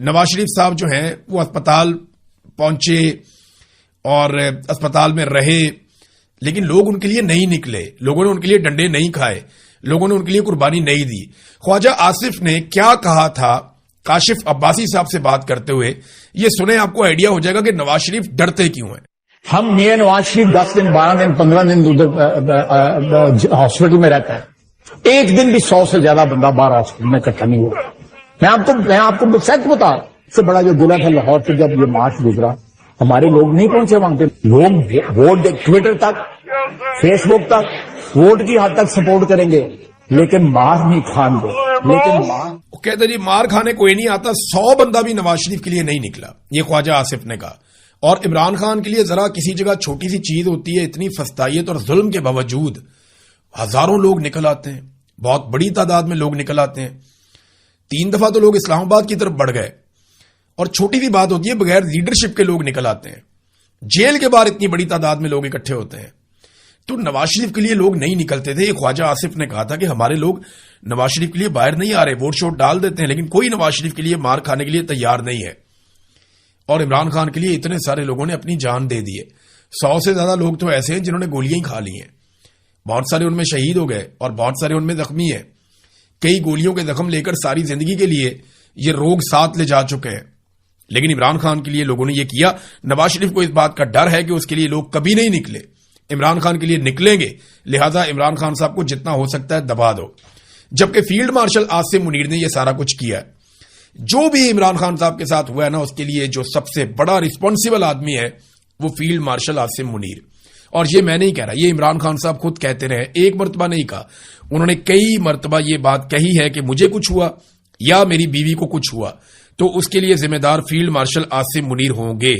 نواز شریف صاحب جو ہیں وہ اسپتال پہنچے اور اسپتال میں رہے، لیکن لوگ ان کے لیے نہیں نکلے، لوگوں نے ان کے لیے ڈنڈے نہیں کھائے، لوگوں نے ان کے لیے قربانی نہیں دی۔ خواجہ آصف نے کیا کہا تھا کاشف عباسی صاحب سے بات کرتے ہوئے، یہ سنیں، آپ کو آئیڈیا ہو جائے گا کہ نواز شریف ڈرتے کیوں ہیں۔ ہم میاں نواز شریف 10 دن 12 دن 15 دن ہاسپٹل میں رہتا ہے، ایک دن بھی 100 سے زیادہ بندہ باہر ہاسپٹل میں اکٹھا نہیں ہوا۔ میں آپ کو سچ بتا، سے بڑا جو ضلع تھا لاہور سے جب یہ مارچ گزرا، ہمارے لوگ نہیں پہنچے وہاں پہ، لوگ ووٹ ٹویٹر تک فیس بک تک ووٹ کی حد تک سپورٹ کریں گے لیکن مار نہیں کھان دے، لیکن کہتے جی مار کھانے کوئی نہیں آتا، 100 بندہ بھی نواز شریف کے لیے نہیں نکلا، یہ خواجہ آصف نے کہا۔ اور عمران خان کے لیے ذرا کسی جگہ چھوٹی سی چیز ہوتی ہے، اتنی فسطائیت اور ظلم کے باوجود ہزاروں لوگ نکل آتے ہیں، بہت بڑی تعداد میں لوگ نکل آتے ہیں۔ 3 دفعہ تو لوگ اسلام آباد کی طرف بڑھ گئے، اور چھوٹی سی بات ہوتی ہے بغیر لیڈرشپ کے لوگ نکل آتے ہیں، جیل کے باہر اتنی بڑی تعداد میں لوگ اکٹھے ہوتے ہیں۔ تو نواز شریف کے لیے لوگ نہیں نکلتے تھے۔ خواجہ آصف نے کہا تھا کہ ہمارے لوگ نواز شریف کے لیے باہر نہیں آ رہے، ووٹ شوٹ ڈال دیتے ہیں لیکن کوئی نواز شریف کے لیے مار کھانے کے لیے تیار نہیں ہے۔ اور عمران خان کے لیے اتنے سارے لوگوں نے اپنی جان دے دی ہے، 100 سے زیادہ لوگ تو ایسے ہیں جنہوں نے گولیاں ہی کھا لی ہیں، بہت سارے ان میں شہید ہو گئے اور بہت سارے ان میں زخمی ہیں، کئی گولیوں کے زخم لے کر ساری زندگی کے لیے یہ روگ ساتھ لے جا چکے ہیں۔ لیکن عمران خان کے لیے لوگوں نے یہ کیا۔ نواز شریف کو اس بات کا ڈر ہے کہ اس کے لیے لوگ کبھی نہیں نکلے، عمران خان کے لیے نکلیں گے، لہذا عمران خان صاحب کو جتنا ہو سکتا ہے دبا دو۔ جبکہ فیلڈ مارشل عاصم منیر نے یہ سارا کچھ کیا ہے۔ جو بھی عمران خان صاحب کے ساتھ ہوا ہے نا، اس کے لیے جو سب سے بڑا رسپانسیبل آدمی ہے وہ فیلڈ مارشل عاصم منیر۔ اور یہ میں نہیں کہہ رہا، یہ عمران خان صاحب خود کہتے رہے، ایک مرتبہ نہیں کہا، انہوں نے کئی مرتبہ یہ بات کہی ہے کہ مجھے کچھ ہوا یا میری بیوی کو کچھ ہوا تو اس کے لیے ذمہ دار فیلڈ مارشل عاصم منیر ہوں گے۔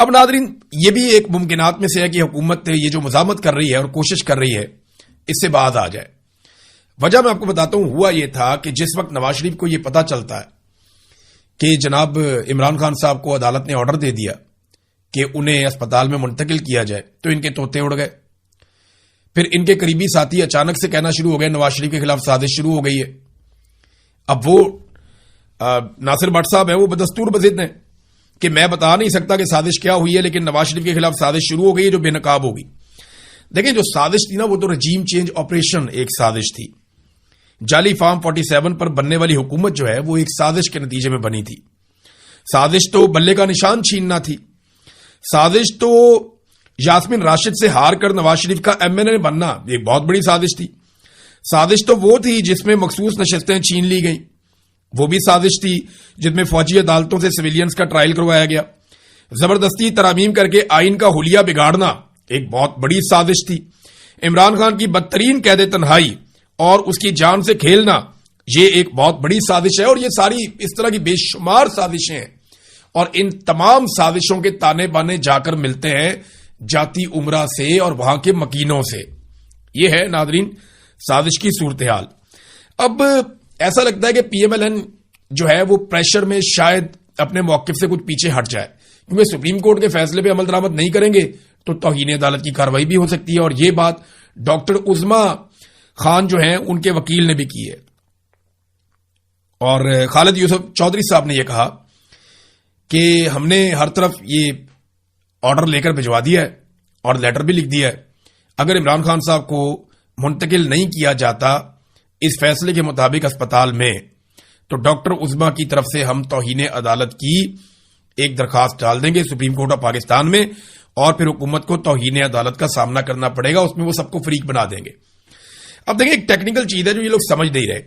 اب ناظرین، یہ بھی ایک ممکنات میں سے ہے کہ حکومت یہ جو مزاحمت کر رہی ہے اور کوشش کر رہی ہے اس سے باز آ جائے۔ وجہ میں آپ کو بتاتا ہوں، ہوا یہ تھا کہ جس وقت نواز شریف کو یہ پتا چلتا ہے کہ جناب عمران خان صاحب کو عدالت نے آرڈر دے دیا کہ انہیں اسپتال میں منتقل کیا جائے، تو ان کے طوطے اڑ گئے۔ پھر ان کے قریبی ساتھی اچانک سے کہنا شروع ہو گئے نواز شریف کے خلاف سازش شروع ہو گئی ہے۔ اب وہ ناصر بٹ صاحب ہیں، وہ بدستور بضد ہیں کہ میں بتا نہیں سکتا کہ سازش کیا ہوئی ہے، لیکن نواز شریف کے خلاف سازش شروع ہو گئی ہے جو بے نقاب ہوگی۔ دیکھیں، جو سازش تھی نا، وہ تو رجیم چینج آپریشن ایک سازش تھی۔ جعلی فارم 47 پر بننے والی حکومت جو ہے وہ ایک سازش کے نتیجے میں بنی تھی۔ سازش تو بلے کا نشان چھیننا تھی، سازش تو یاسمین راشد سے ہار کر نواز شریف کا MNA بننا ایک بہت بڑی سازش تھی۔ سازش تو وہ تھی جس میں مخصوص نشستیں چھین لی گئیں، وہ بھی سازش تھی جس میں فوجی عدالتوں سے سویلینز کا ٹرائل کروایا گیا۔ زبردستی ترامیم کر کے آئین کا حلیہ بگاڑنا ایک بہت بڑی سازش تھی۔ عمران خان کی بدترین قید تنہائی اور اس کی جان سے کھیلنا یہ ایک بہت بڑی سازش ہے، اور یہ ساری اس طرح کی بے شمار سازشیں ہیں، اور ان تمام سازشوں کے تانے بانے جا کر ملتے ہیں جاتی عمرہ سے اور وہاں کے مکینوں سے۔ یہ ہے ناظرین سازش کی صورتحال۔ اب ایسا لگتا ہے کہ PMLN جو ہے وہ پریشر میں شاید اپنے موقف سے کچھ پیچھے ہٹ جائے، کیونکہ سپریم کورٹ کے فیصلے پہ عمل درآمد نہیں کریں گے تو توہین عدالت کی کارروائی بھی ہو سکتی ہے، اور یہ بات ڈاکٹر عظما خان جو ہیں ان کے وکیل نے بھی کی ہے۔ اور خالد یوسف چودھری صاحب نے یہ کہا کہ ہم نے ہر طرف یہ آرڈر لے کر بھجوا دیا ہے اور لیٹر بھی لکھ دیا ہے، اگر عمران خان صاحب کو منتقل نہیں کیا جاتا اس فیصلے کے مطابق اسپتال میں تو ڈاکٹر عظما کی طرف سے ہم توہین عدالت کی ایک درخواست ڈال دیں گے سپریم کورٹ آف پاکستان میں، اور پھر حکومت کو توہین عدالت کا سامنا کرنا پڑے گا، اس میں وہ سب کو فریق بنا دیں گے۔ اب دیکھیں، ایک ٹیکنیکل چیز ہے جو یہ لوگ سمجھ نہیں رہے،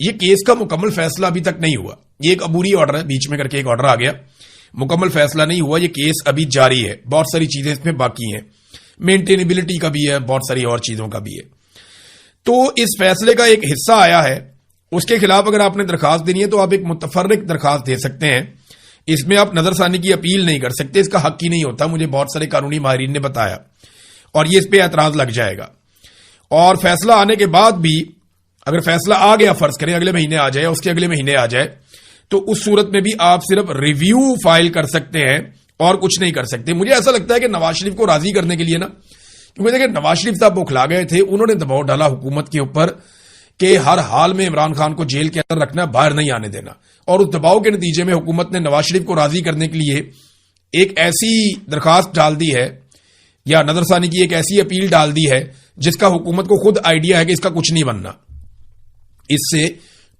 یہ کیس کا مکمل فیصلہ ابھی تک نہیں ہوا، یہ ایک عبوری آرڈر ہے، بیچ میں کر کے ایک آرڈر آ گیا، مکمل فیصلہ نہیں ہوا، یہ کیس ابھی جاری ہے، بہت ساری چیزیں اس میں باقی ہیں، مینٹینیبلٹی کا بھی ہے، بہت ساری اور چیزوں کا بھی ہے۔ تو اس فیصلے کا ایک حصہ آیا ہے، اس کے خلاف اگر آپ نے درخواست دینی ہے تو آپ ایک متفرق درخواست دے سکتے ہیں، اس میں آپ نظر ثانی کی اپیل نہیں کر سکتے، اس کا حق ہی نہیں ہوتا، مجھے بہت سارے قانونی ماہرین نے بتایا، اور یہ اس پہ اعتراض لگ جائے گا۔ اور فیصلہ آنے کے بعد بھی اگر فیصلہ آ گیا، فرض کریں اگلے مہینے آ جائے، اس کے اگلے مہینے آ جائے، تو اس صورت میں بھی آپ صرف ریویو فائل کر سکتے ہیں اور کچھ نہیں کر سکتے۔ مجھے ایسا لگتا ہے کہ نواز شریف کو راضی کرنے کے لیے نا، کیونکہ دیکھیں نواز شریف صاحب بوکھلا گئے تھے، انہوں نے دباؤ ڈالا حکومت کے اوپر کہ ہر حال میں عمران خان کو جیل کے اندر رکھنا، باہر نہیں آنے دینا. اور اس دباؤ کے نتیجے میں حکومت نے نواز شریف کو راضی کرنے کے لیے ایک ایسی درخواست ڈال دی ہے یا نظر ثانی کی ایک ایسی اپیل ڈال دی ہے جس کا حکومت کو خود آئیڈیا ہے کہ اس کا کچھ نہیں بننا، اس سے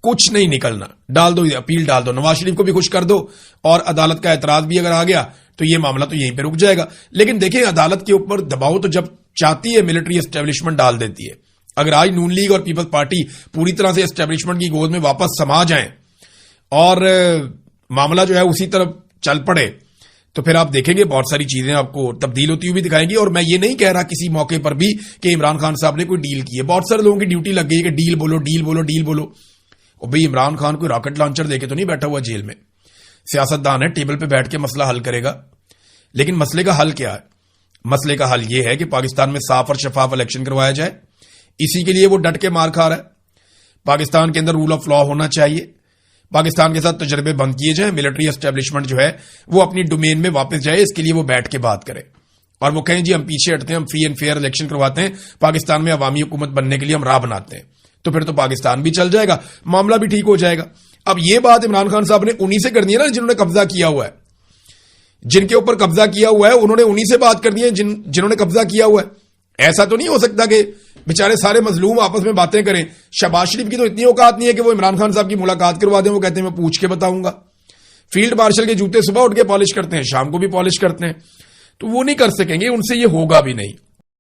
کچھ نہیں نکلنا. ڈال دو، اپیل ڈال دو، نواز شریف کو بھی خوش کر دو، اور عدالت کا اعتراض بھی اگر آ گیا تو یہ معاملہ تو یہیں پہ رک جائے گا. لیکن دیکھیں عدالت کے اوپر دباؤ تو جب چاہتی ہے ملٹری اسٹیبلشمنٹ ڈال دیتی ہے. اگر آج نون لیگ اور پیپلز پارٹی پوری طرح سے اسٹیبلشمنٹ کی گود میں واپس سما جائیں اور معاملہ جو ہے اسی طرف چل پڑے تو پھر آپ دیکھیں گے بہت ساری چیزیں آپ کو تبدیل ہوتی ہوئی بھی دکھائیں گی. اور میں یہ نہیں کہہ رہا کسی موقع پر بھی کہ عمران خان صاحب نے کوئی ڈیل کی ہے. بہت سارے لوگوں کی ڈیوٹی لگ گئی کہ ڈیل بولو ڈیل بولو ڈیل بولو. اور بھئی عمران خان کوئی راکٹ لانچر دے کے تو نہیں بیٹھا ہوا جیل میں. سیاست دان ہے، ٹیبل پہ بیٹھ کے مسئلہ حل کرے گا. لیکن مسئلے کا حل کیا ہے؟ مسئلے کا حل یہ ہے کہ پاکستان میں صاف اور شفاف الیکشن کروایا جائے. اسی کے لیے وہ ڈٹ کے مار کھا رہا ہے. پاکستان کے اندر رول آف لا ہونا چاہیے. پاکستان کے ساتھ تجربے بند کیے جائیں. ملٹری اسٹیبلشمنٹ جو ہے وہ اپنی ڈومین میں واپس جائے. اس کے لیے وہ بیٹھ کے بات کرے اور وہ کہیں جی ہم پیچھے ہٹتے ہیں، ہم فری اینڈ فیئر الیکشن کرواتے ہیں، پاکستان میں عوامی حکومت بننے کے لیے ہم راہ بناتے ہیں. تو پھر تو پاکستان بھی چل جائے گا، معاملہ بھی ٹھیک ہو جائے گا. اب یہ بات عمران خان صاحب نے انہی سے کرنی ہے نا جنہوں نے قبضہ کیا ہوا ہے. جن کے اوپر قبضہ کیا ہوا ہے انہوں نے انہی سے بات کرنی ہے جنہوں نے قبضہ کیا ہوا ہے. ایسا تو نہیں ہو سکتا کہ بیچارے سارے مظلوم آپس میں باتیں کریں. شہباز شریف کی تو اتنی اوقات نہیں ہے کہ وہ عمران خان صاحب کی ملاقات کروا دیں. وہ کہتے ہیں میں پوچھ کے بتاؤں گا. فیلڈ مارشل کے جوتے صبح اٹھ کے پالش کرتے ہیں، شام کو بھی پالش کرتے ہیں. تو وہ نہیں کر سکیں گے، ان سے یہ ہوگا بھی نہیں.